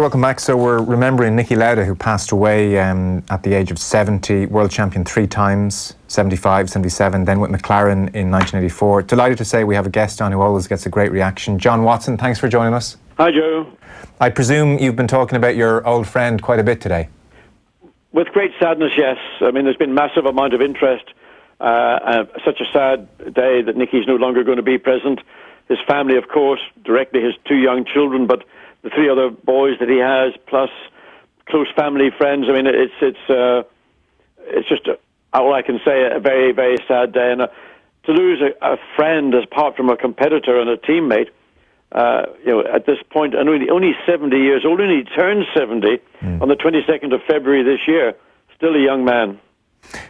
welcome back. So we're remembering Niki Lauda, who passed away at the age of 70, world champion 3 times, 75, 77, then with McLaren in 1984. Delighted to say we have a guest on who always gets a great reaction. John Watson, thanks for joining us. Hi, Joe. I presume you've been talking about your old friend quite a bit today. With great sadness, yes. I mean, there's been massive amount of interest. Such a sad day that Niki's no longer going to be present. His family, of course, directly his 2 young children, but the 3 other boys that he has, plus close family, friends. I mean, it's just all I can say, a very, very sad day. And to lose a friend apart from a competitor and a teammate, at this point, and only 70 years old, only turned 70 on the 22nd of February this year, still a young man.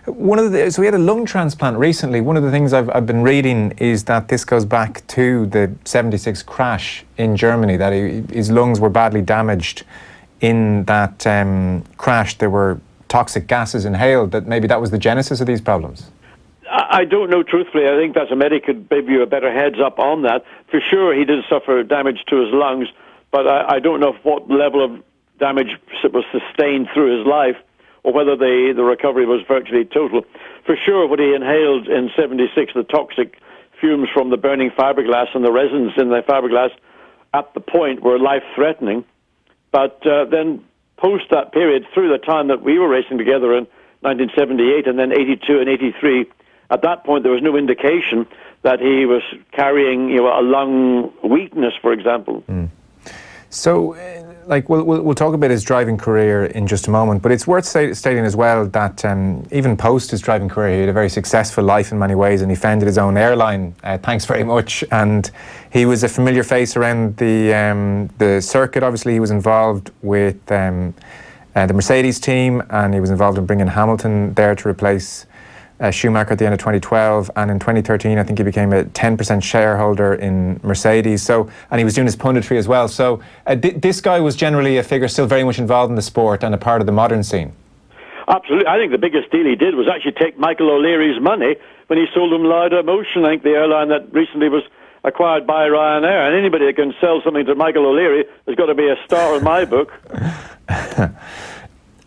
So he had a lung transplant recently. One of the things I've been reading is that this goes back to the 76 crash in Germany, that his lungs were badly damaged in that crash. There were toxic gases inhaled, that maybe that was the genesis of these problems. I don't know, truthfully. I think that a medic could give you a better heads up on that. For sure, he did suffer damage to his lungs, but I don't know what level of damage was sustained through his life, or whether the recovery was virtually total. For sure, what he inhaled in 76, the toxic fumes from the burning fiberglass and the resins in the fiberglass at the point were life-threatening. But then post that period, through the time that we were racing together in 1978 and then 82 and 83, at that point there was no indication that he was carrying a lung weakness, for example. So, we'll talk about his driving career in just a moment, but it's worth stating as well that even post his driving career, he had a very successful life in many ways, and he founded his own airline, thanks very much, and he was a familiar face around the circuit. Obviously, he was involved with the Mercedes team, and he was involved in bringing Hamilton there to replace Schumacher at the end of 2012, and in 2013 I think he became a 10% shareholder in Mercedes. And he was doing his punditry as well. So this guy was generally a figure still very much involved in the sport and a part of the modern scene. Absolutely. I think the biggest deal he did was actually take Michael O'Leary's money when he sold him Lauda Motion, I think, the airline that recently was acquired by Ryanair. And anybody that can sell something to Michael O'Leary has got to be a star in my book.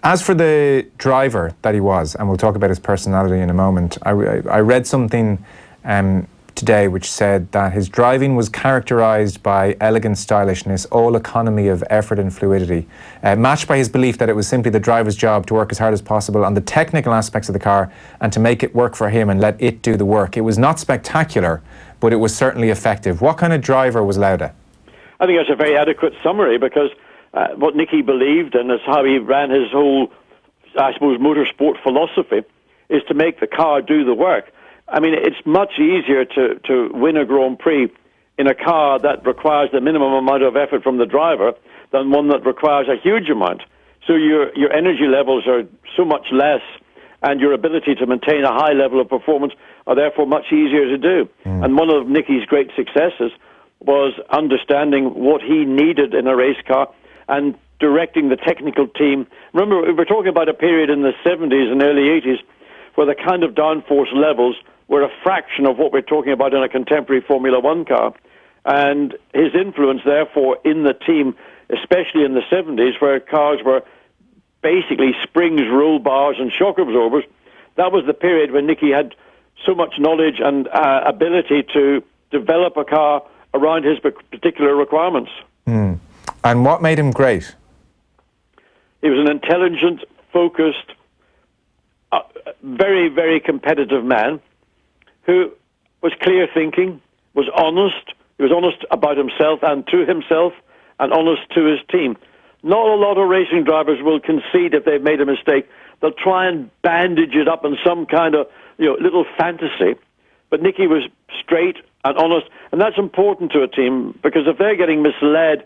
As for the driver that he was, and we'll talk about his personality in a moment, I read something today which said that his driving was characterised by elegant stylishness, all economy of effort and fluidity, matched by his belief that it was simply the driver's job to work as hard as possible on the technical aspects of the car and to make it work for him and let it do the work. It was not spectacular, but it was certainly effective. What kind of driver was Lauda? I think that's a very adequate summary, because what Niki believed, and that's how he ran his whole, I suppose, motorsport philosophy, is to make the car do the work. I mean, it's much easier to win a Grand Prix in a car that requires the minimum amount of effort from the driver than one that requires a huge amount. So your energy levels are so much less, and your ability to maintain a high level of performance are therefore much easier to do. And one of Niki's great successes was understanding what he needed in a race car and directing the technical team. Remember, we're talking about a period in the 70s and early 80s where the kind of downforce levels were a fraction of what we're talking about in a contemporary Formula One car. And his influence, therefore, in the team, especially in the 70s, where cars were basically springs, roll bars, and shock absorbers, that was the period when Niki had so much knowledge and ability to develop a car around his particular requirements. And what made him great? He was an intelligent, focused, very, very competitive man who was clear thinking, was honest. He was honest about himself and to himself, and honest to his team. Not a lot of racing drivers will concede if they've made a mistake. They'll try and bandage it up in some kind of little fantasy. But Niki was straight and honest, and that's important to a team, because if they're getting misled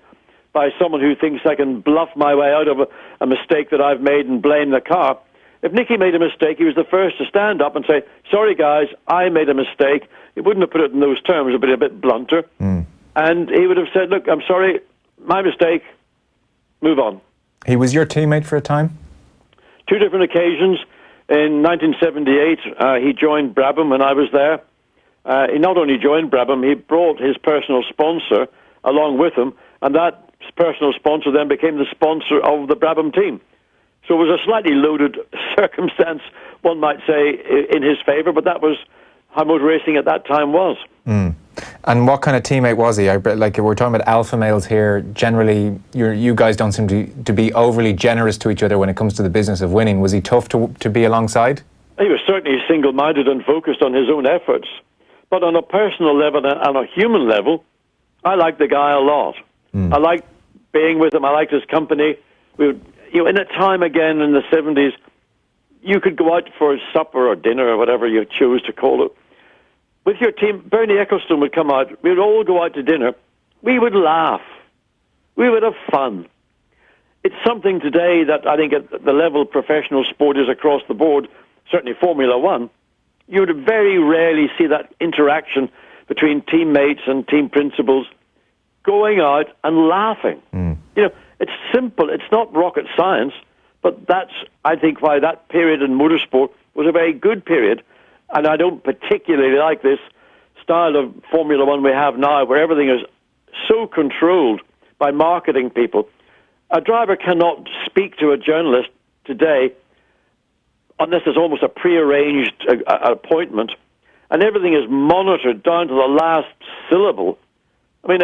by someone who thinks I can bluff my way out of a mistake that I've made and blame the car, if Niki made a mistake, he was the first to stand up and say, sorry guys, I made a mistake. He wouldn't have put it in those terms, it would be a bit blunter. And he would have said, look, I'm sorry, my mistake, move on. He was your teammate for a time? 2 different occasions. In 1978, he joined Brabham when I was there. He not only joined Brabham, he brought his personal sponsor along with him, and that personal sponsor then became the sponsor of the Brabham team. So it was a slightly loaded circumstance, one might say, in his favour, but that was how motor racing at that time was. Mm. And what kind of teammate was he? Like, we're talking about alpha males here. Generally, you guys don't seem to be overly generous to each other when it comes to the business of winning. Was he tough to be alongside? He was certainly single-minded and focused on his own efforts. But on a personal level and on a human level, I liked the guy a lot. I liked being with him. I liked his company. We would, in a time again in the 70s, you could go out for supper or dinner or whatever you chose to call it. With your team, Bernie Ecclestone would come out. We would all go out to dinner. We would laugh. We would have fun. It's something today that I think at the level professional sport is across the board, certainly Formula One, you would very rarely see that interaction between teammates and team principals going out and laughing. It's simple. It's not rocket science, but that's, I think, why that period in motorsport was a very good period. And I don't particularly like this style of Formula One we have now, where everything is so controlled by marketing people. A driver cannot speak to a journalist today unless there's almost a prearranged appointment, and everything is monitored down to the last syllable. I mean,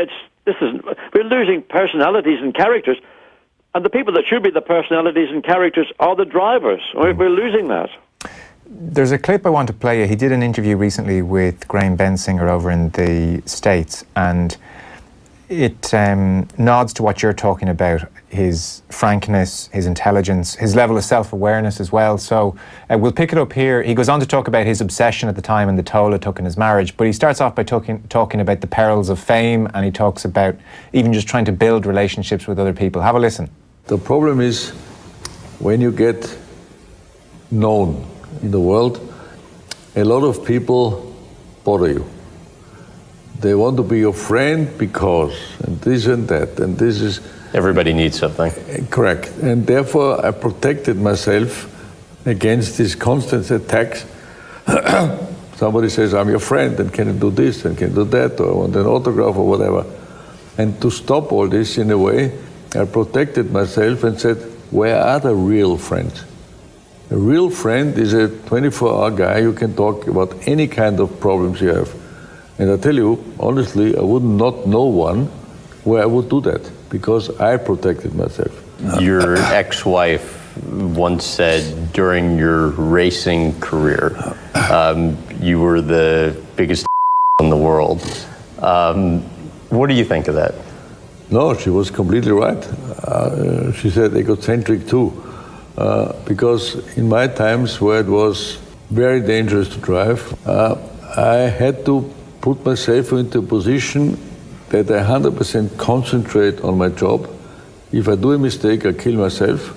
we're losing personalities and characters, and the people that should be the personalities and characters are the drivers. We're losing that. There's a clip I want to play you. He did an interview recently with Graham Bensinger over in the States, and it nods to what you're talking about, his frankness, his intelligence, his level of self-awareness as well. So we'll pick it up here. He goes on to talk about his obsession at the time and the toll it took in his marriage, but he starts off by talking about the perils of fame, and he talks about even just trying to build relationships with other people. Have a listen. The problem is when you get known in the world, a lot of people bother you. They want to be your friend because, and this and that, and this is... Everybody needs something. Correct. And therefore I protected myself against these constant attacks. Somebody says, I'm your friend, and can you do this, and can you do that, or I want an autograph, or whatever. And to stop all this in a way, I protected myself and said, where are the real friends? A real friend is a 24-hour guy who can talk about any kind of problems you have. And I tell you, honestly, I would not know one where I would do that, because I protected myself. Your ex-wife once said during your racing career, you were the biggest in the world. What do you think of that? No, she was completely right. She said egocentric too. Because in my times where it was very dangerous to drive, I had to put myself into a position that I 100% concentrate on my job. If I do a mistake, I kill myself,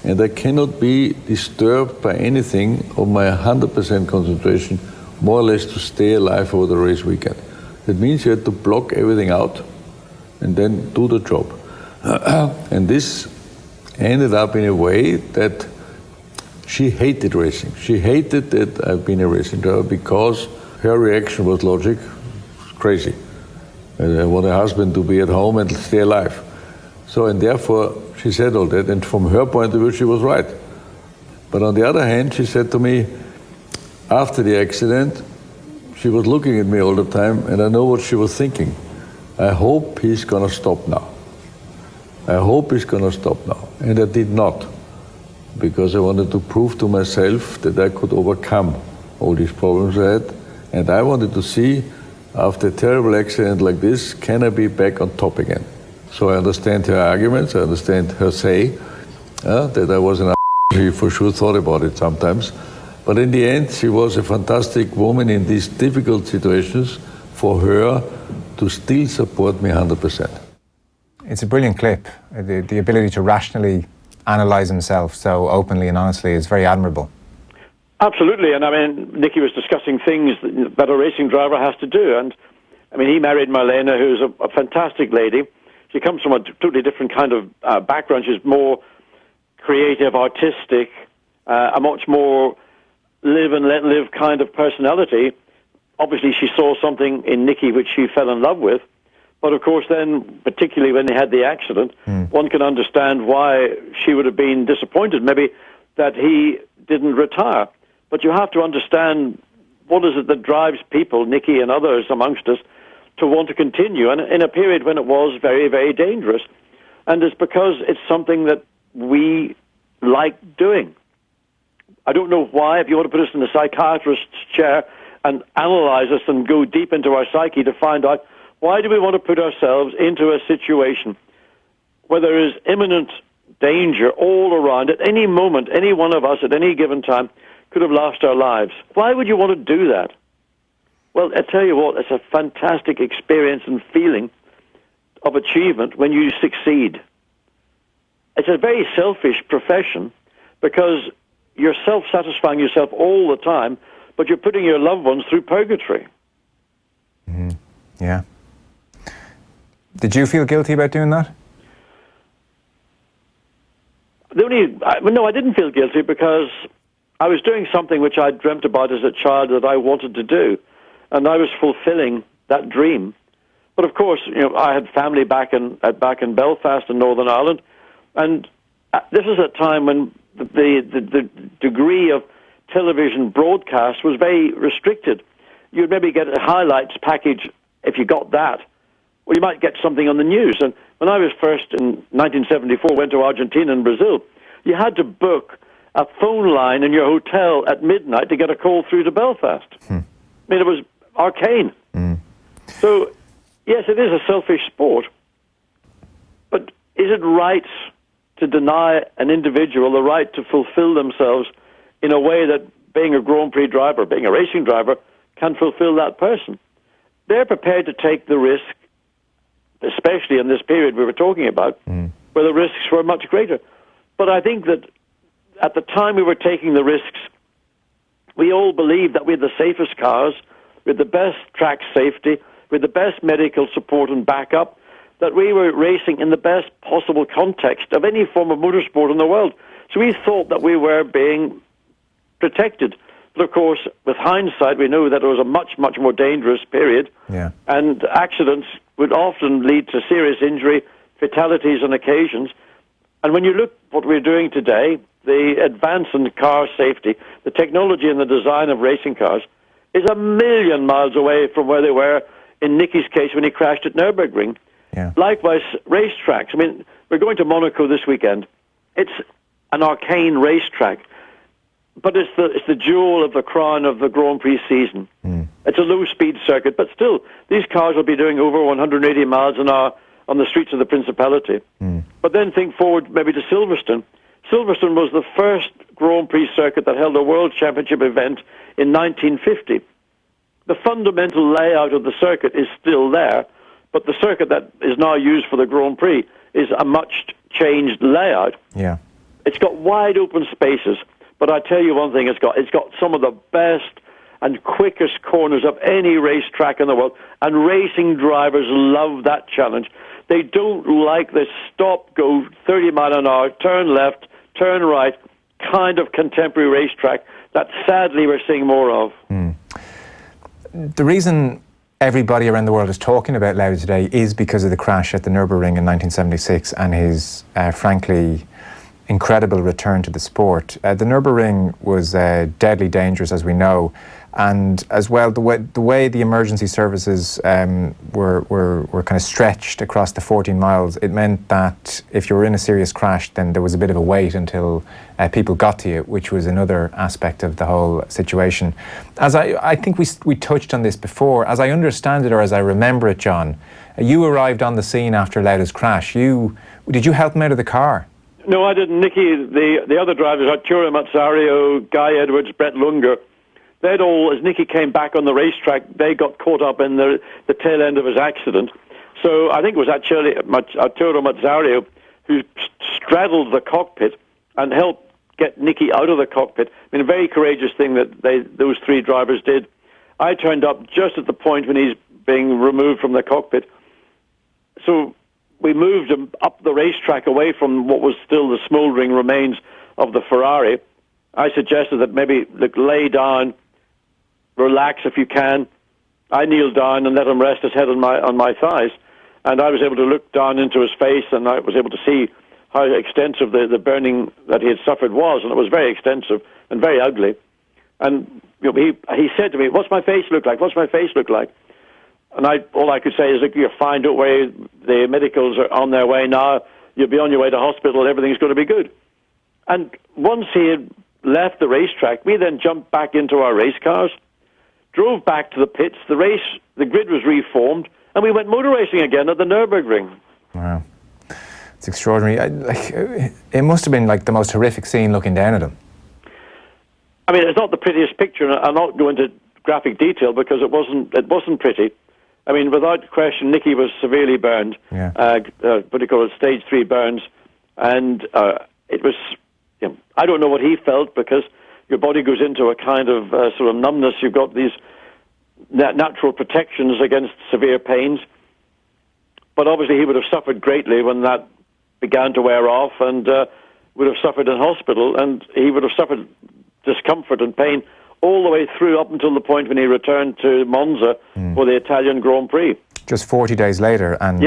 and I cannot be disturbed by anything of my 100% concentration, more or less to stay alive over the race weekend. That means you have to block everything out and then do the job. And this ended up in a way that she hated racing. She hated that I've been a racing driver because her reaction was logic, crazy. I want a husband to be at home and stay alive. So, and therefore she said all that, and from her point of view she was right. But on the other hand, she said to me, after the accident, she was looking at me all the time, and I know what she was thinking. I hope he's gonna stop now. I hope he's gonna stop now. And I did not, because I wanted to prove to myself that I could overcome all these problems I had. And I wanted to see, after a terrible accident like this, can I be back on top again? So I understand her arguments, I understand her say that I was an she for sure thought about it sometimes. But in the end, she was a fantastic woman in these difficult situations for her to still support me 100%. It's a brilliant clip. The ability to rationally analyse himself so openly and honestly is very admirable. Absolutely, and I mean, Niki was discussing things that a racing driver has to do, and I mean, he married Marlena, who's a fantastic lady. She comes from a totally different kind of background. She's more creative, artistic, a much more live and let live kind of personality. Obviously, she saw something in Niki which she fell in love with, But of course then, particularly when they had the accident, one can understand why she would have been disappointed, maybe, that he didn't retire. But you have to understand what is it that drives people, Niki and others amongst us, to want to continue, and in a period when it was very, very dangerous. And it's because it's something that we like doing. I don't know why. If you want to put us in a psychiatrist's chair and analyze us and go deep into our psyche to find out, why do we want to put ourselves into a situation where there is imminent danger all around? At any moment, any one of us at any given time could have lost our lives. Why would you want to do that? Well, I tell you what, it's a fantastic experience and feeling of achievement when you succeed. It's a very selfish profession because you're self-satisfying yourself all the time, but you're putting your loved ones through purgatory. Mm-hmm. Yeah. Did you feel guilty about doing that? No, I didn't feel guilty because I was doing something which I dreamt about as a child that I wanted to do, and I was fulfilling that dream. But of course, I had family back in Belfast in Northern Ireland, and this is a time when the degree of television broadcast was very restricted. You'd maybe get a highlights package if you got that. Well, you might get something on the news. And when I was first in 1974, went to Argentina and Brazil, you had to book a phone line in your hotel at midnight to get a call through to Belfast. I mean, it was arcane. So, yes, it is a selfish sport. But is it right to deny an individual the right to fulfill themselves in a way that being a Grand Prix driver, being a racing driver, can fulfill that person? They're prepared to take the risk, especially in this period we were talking about, where the risks were much greater. But I think that at the time we were taking the risks, we all believed that we had the safest cars, with the best track safety, with the best medical support and backup, that we were racing in the best possible context of any form of motorsport in the world. So we thought that we were being protected. But of course, with hindsight, we know that it was a much, much more dangerous period. Yeah. And accidents would often lead to serious injury, fatalities on occasions. And when you look what we're doing today, the advance in car safety, the technology and the design of racing cars is a million miles away from where they were in Niki's case when he crashed at Nürburgring. Yeah. Likewise, racetracks. I mean, we're going to Monaco this weekend. It's an arcane racetrack, but it's the jewel of the crown of the Grand Prix season. It's a low-speed circuit, but still, these cars will be doing over 180 miles an hour on the streets of the Principality. But then think forward maybe to Silverstone. Silverstone was the first Grand Prix circuit that held a World Championship event in 1950. The fundamental layout of the circuit is still there, but the circuit that is now used for the Grand Prix is a much changed layout. Yeah. It's got wide open spaces, but I tell you one thing, it's got some of the best and quickest corners of any racetrack in the world, and racing drivers love that challenge. They don't like this stop, go 30 mile an hour, turn left, turn right, kind of contemporary racetrack that sadly we're seeing more of. The reason everybody around the world is talking about Lauda today is because of the crash at the Nürburgring in 1976 and his, frankly, incredible return to the sport. The Nürburgring was deadly dangerous, as we know, and as well the way the emergency services were kind of stretched across the 14 miles. It meant that if you were in a serious crash, then there was a bit of a wait until people got to you, which was another aspect of the whole situation. As I think we touched on this before. As I understand it, or as I remember it, John, you arrived on the scene after Lauda's crash. Did you help him out of the car? No, I didn't. Niki, the other drivers, Arturo Mazzario, Guy Edwards, Brett Lunger, they'd all, as Niki came back on the racetrack, they got caught up in the tail end of his accident. So I think it was actually Arturo Mazzario who straddled the cockpit and helped get Niki out of the cockpit. I mean, a very courageous thing that those three drivers did. I turned up just at the point when he's being removed from the cockpit. So we moved him up the racetrack away from what was still the smouldering remains of the Ferrari. I suggested that maybe lay down, relax if you can. I kneeled down and let him rest his head on my thighs. And I was able to look down into his face, and I was able to see how extensive the burning that he had suffered was, and it was very extensive and very ugly. And he said to me, "What's my face look like? What's my face look like?" And all I could say is, "Look, you're fine. Don't worry. The medicals are on their way now. You'll be on your way to hospital. Everything's going to be good." And once he had left the racetrack, we then jumped back into our race cars, drove back to the pits. The grid was reformed, and we went motor racing again at the Nürburgring. Wow. It's extraordinary. It must have been like the most horrific scene looking down at him. I mean, it's not the prettiest picture, and I'll not go into graphic detail because it wasn't pretty. I mean, without question, Niki was severely burned. Yeah. What do you call it? Stage 3 burns, and it was. I don't know what he felt, because your body goes into a kind of sort of numbness. You've got these natural protections against severe pains, but obviously he would have suffered greatly when that began to wear off, and would have suffered in hospital, and he would have suffered discomfort and pain all the way through up until the point when he returned to Monza for the Italian Grand Prix. Just 40 days later, and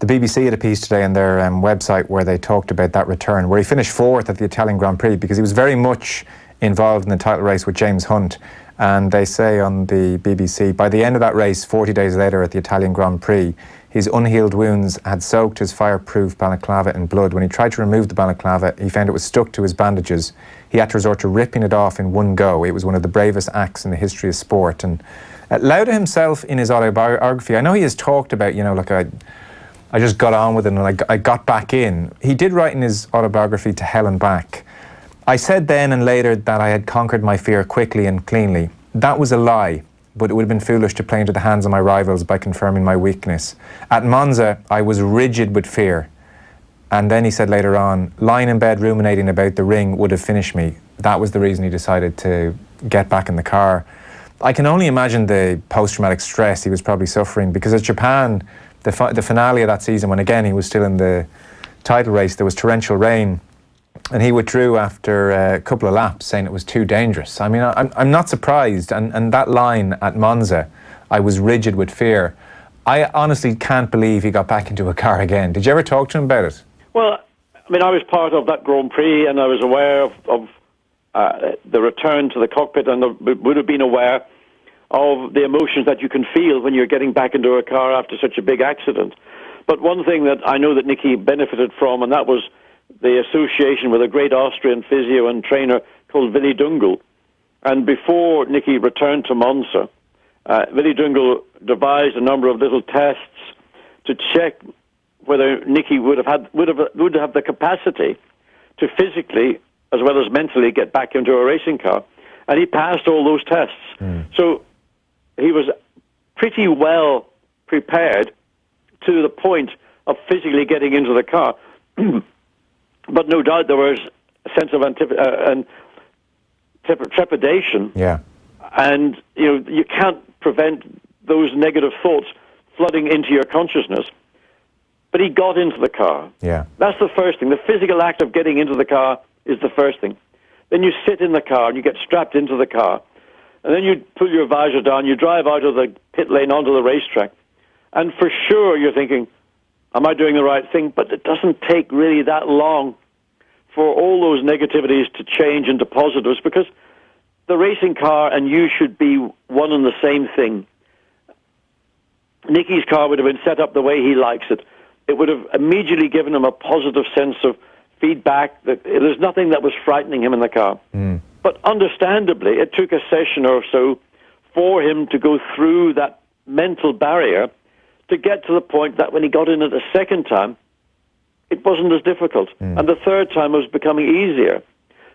the BBC had a piece today on their website where they talked about that return, where he finished 4th at the Italian Grand Prix, because he was very much involved in the title race with James Hunt. And they say on the BBC, by the end of that race, 40 days later at the Italian Grand Prix, his unhealed wounds had soaked his fireproof balaclava in blood. When he tried to remove the balaclava, he found it was stuck to his bandages. He had to resort to ripping it off in one go. It was one of the bravest acts in the history of sport. And Lauda himself, in his autobiography, I know he has talked about, like I just got on with it and I got back in. He did write in his autobiography, To Hell and Back, "I said then and later that I had conquered my fear quickly and cleanly. That was a lie, but it would have been foolish to play into the hands of my rivals by confirming my weakness. At Monza, I was rigid with fear." And then he said later on, "Lying in bed ruminating about the ring would have finished me." That was the reason he decided to get back in the car. I can only imagine the post-traumatic stress he was probably suffering, because at Japan, the finale of that season, when again he was still in the title race, there was torrential rain, and he withdrew after a couple of laps, saying it was too dangerous. I mean, I'm not surprised. And that line at Monza, "I was rigid with fear," I honestly can't believe he got back into a car again. Did you ever talk to him about it? Well, I mean, I was part of that Grand Prix, and I was aware of the return to the cockpit, and would have been aware of the emotions that you can feel when you're getting back into a car after such a big accident. But one thing that I know that Niki benefited from, and that was the association with a great Austrian physio and trainer called Willy Dungel. And before Niki returned to Monza, Willy Dungel devised a number of little tests to check whether Niki would have the capacity to physically as well as mentally get back into a racing car. And he passed all those tests. So he was pretty well prepared to the point of physically getting into the car. But no doubt there was a sense of trepidation. Yeah. And you can't prevent those negative thoughts flooding into your consciousness. But he got into the car. Yeah. That's the first thing. The physical act of getting into the car is the first thing. Then you sit in the car and you get strapped into the car. And then you pull your visor down, you drive out of the pit lane onto the racetrack. And for sure you're thinking, am I doing the right thing? But it doesn't take really that long for all those negativities to change into positives, because the racing car and you should be one and the same thing. Niki's car would have been set up the way he likes it. It would have immediately given him a positive sense of feedback. That there's nothing that was frightening him in the car. But understandably, it took a session or so for him to go through that mental barrier to get to the point that when he got in it a second time, it wasn't as difficult. And the third time was becoming easier.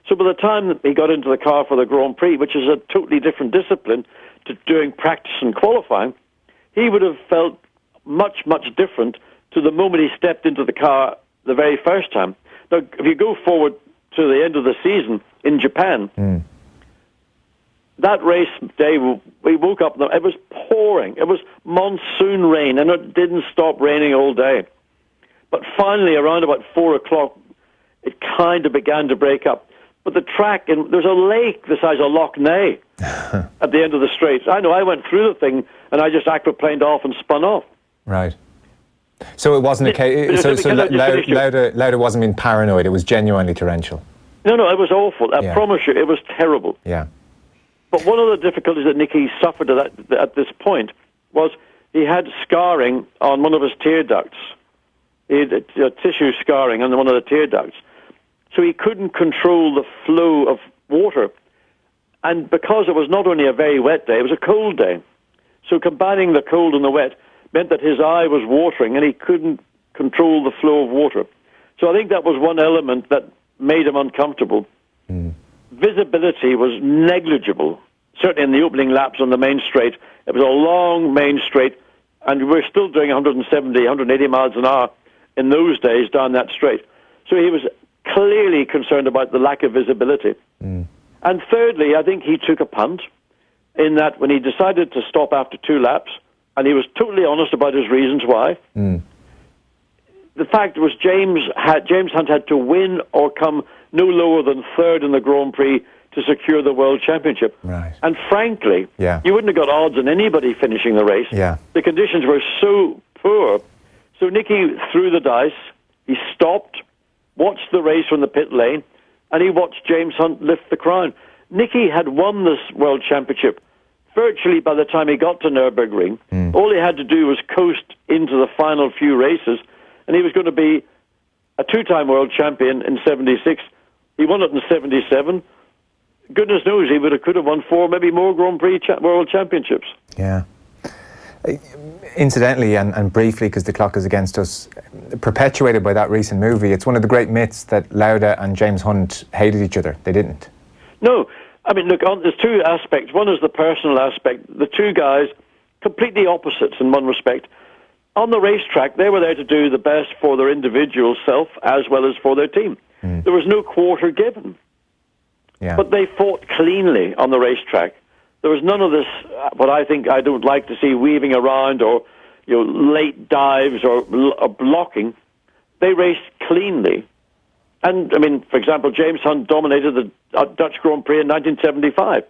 So by the time that he got into the car for the Grand Prix, which is a totally different discipline to doing practice and qualifying, he would have felt much, much different to the moment he stepped into the car the very first time. Now, if you go forward to the end of the season in Japan, that race day, we woke up, it was pouring. It was monsoon rain, and it didn't stop raining all day. But finally, around about 4 o'clock, it kind of began to break up. But the track, and there's a lake the size of Loch Ness at the end of the straight. I know, I went through the thing, and I just aquaplaned off and spun off. Right. So it wasn't a case. So Lauda Lauda wasn't being paranoid. It was genuinely torrential. No, it was awful. I promise you, it was terrible. Yeah. But one of the difficulties that Niki suffered at this point was he had scarring on one of his tear ducts. He had tissue scarring on one of the tear ducts. So he couldn't control the flow of water. And because it was not only a very wet day, it was a cold day. So combining the cold and the wet meant that his eye was watering and he couldn't control the flow of water. So I think that was one element that made him uncomfortable. Visibility was negligible, certainly in the opening laps on the main straight. It was a long main straight, and we're still doing 170, 180 miles an hour in those days down that straight. So he was clearly concerned about the lack of visibility. And thirdly, I think he took a punt in that when he decided to stop after 2 laps, and he was totally honest about his reasons why. The fact was James Hunt had to win or come no lower than 3rd in the Grand Prix to secure the World Championship. Right. And frankly, you wouldn't have got odds on anybody finishing the race. Yeah. The conditions were so poor. So Niki threw the dice, he stopped, watched the race from the pit lane, and he watched James Hunt lift the crown. Niki had won this World Championship virtually by the time he got to Nürburgring. All he had to do was coast into the final few races, and he was going to be a 2-time world champion in 76. He won it in 77. Goodness knows he could have won 4, maybe more Grand Prix world championships. Yeah. Incidentally, and briefly, because the clock is against us, perpetuated by that recent movie, it's one of the great myths that Lauda and James Hunt hated each other. They didn't. No. I mean, look, there's 2 aspects. One is the personal aspect. The 2 guys, completely opposites in one respect. On the racetrack, they were there to do the best for their individual self as well as for their team. There was no quarter given. Yeah. But they fought cleanly on the racetrack. There was none of this, what I don't like to see, weaving around or late dives or blocking. They raced cleanly. And, I mean, for example, James Hunt dominated the Dutch Grand Prix in 1975.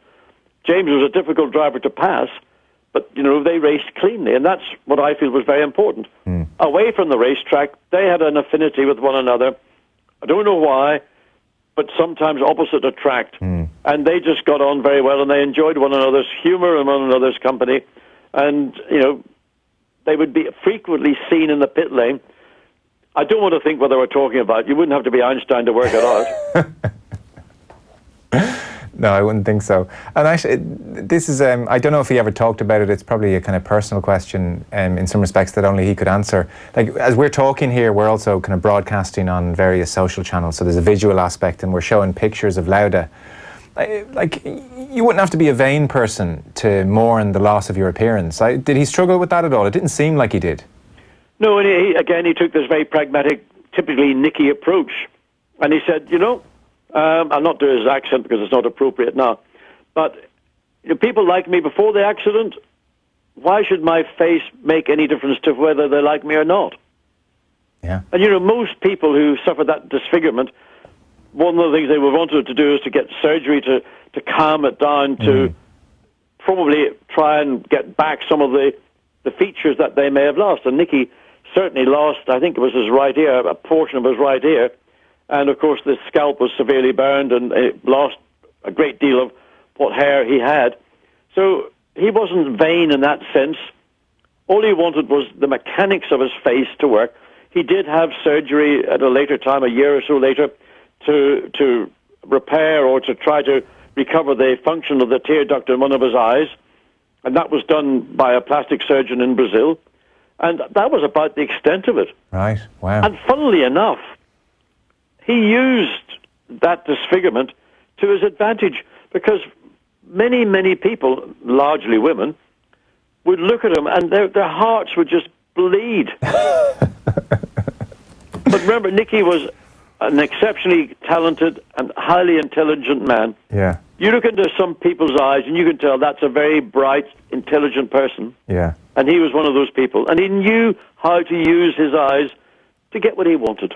James was a difficult driver to pass, but, they raced cleanly, and that's what I feel was very important. Away from the racetrack, they had an affinity with one another. I don't know why, but sometimes opposite attract. And they just got on very well, and they enjoyed one another's humor and one another's company. And, they would be frequently seen in the pit lane. I don't want to think what they were talking about. You wouldn't have to be Einstein to work it out. No, I wouldn't think so. And actually, this is, I don't know if he ever talked about it. It's probably a kind of personal question in some respects that only he could answer. Like, as we're talking here, we're also kind of broadcasting on various social channels. So there's a visual aspect, and we're showing pictures of Lauda. Like, you wouldn't have to be a vain person to mourn the loss of your appearance. Did he struggle with that at all? It didn't seem like he did. No, and he took this very pragmatic, typically Niki approach. And he said, I'll not do his accent because it's not appropriate now, but people like me before the accident. Why should my face make any difference to whether they like me or not? Yeah. And most people who suffer that disfigurement, one of the things they would wanted to do is to get surgery to calm it down, to probably try and get back some of the features that they may have lost. And Niki certainly lost, I think it was his right ear, a portion of his right ear. And, of course, the scalp was severely burned and it lost a great deal of what hair he had. So he wasn't vain in that sense. All he wanted was the mechanics of his face to work. He did have surgery at a later time, a year or so later, to repair or to try to recover the function of the tear duct in one of his eyes. And that was done by a plastic surgeon in Brazil. And that was about the extent of it. Right, wow. And funnily enough, he used that disfigurement to his advantage because many, many people, largely women, would look at him and their hearts would just bleed. But remember, Niki was an exceptionally talented and highly intelligent man. Yeah. You look into some people's eyes and you can tell that's a very bright, intelligent person. Yeah. And he was one of those people. And he knew how to use his eyes to get what he wanted.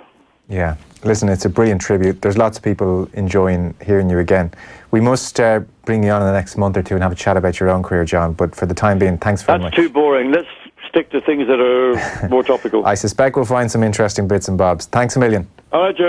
Yeah. Listen, it's a brilliant tribute. There's lots of people enjoying hearing you again. We must bring you on in the next month or two and have a chat about your own career, John. But for the time being, thanks very much. That's too boring. Let's stick to things that are more topical. I suspect we'll find some interesting bits and bobs. Thanks a million. All right, Joe.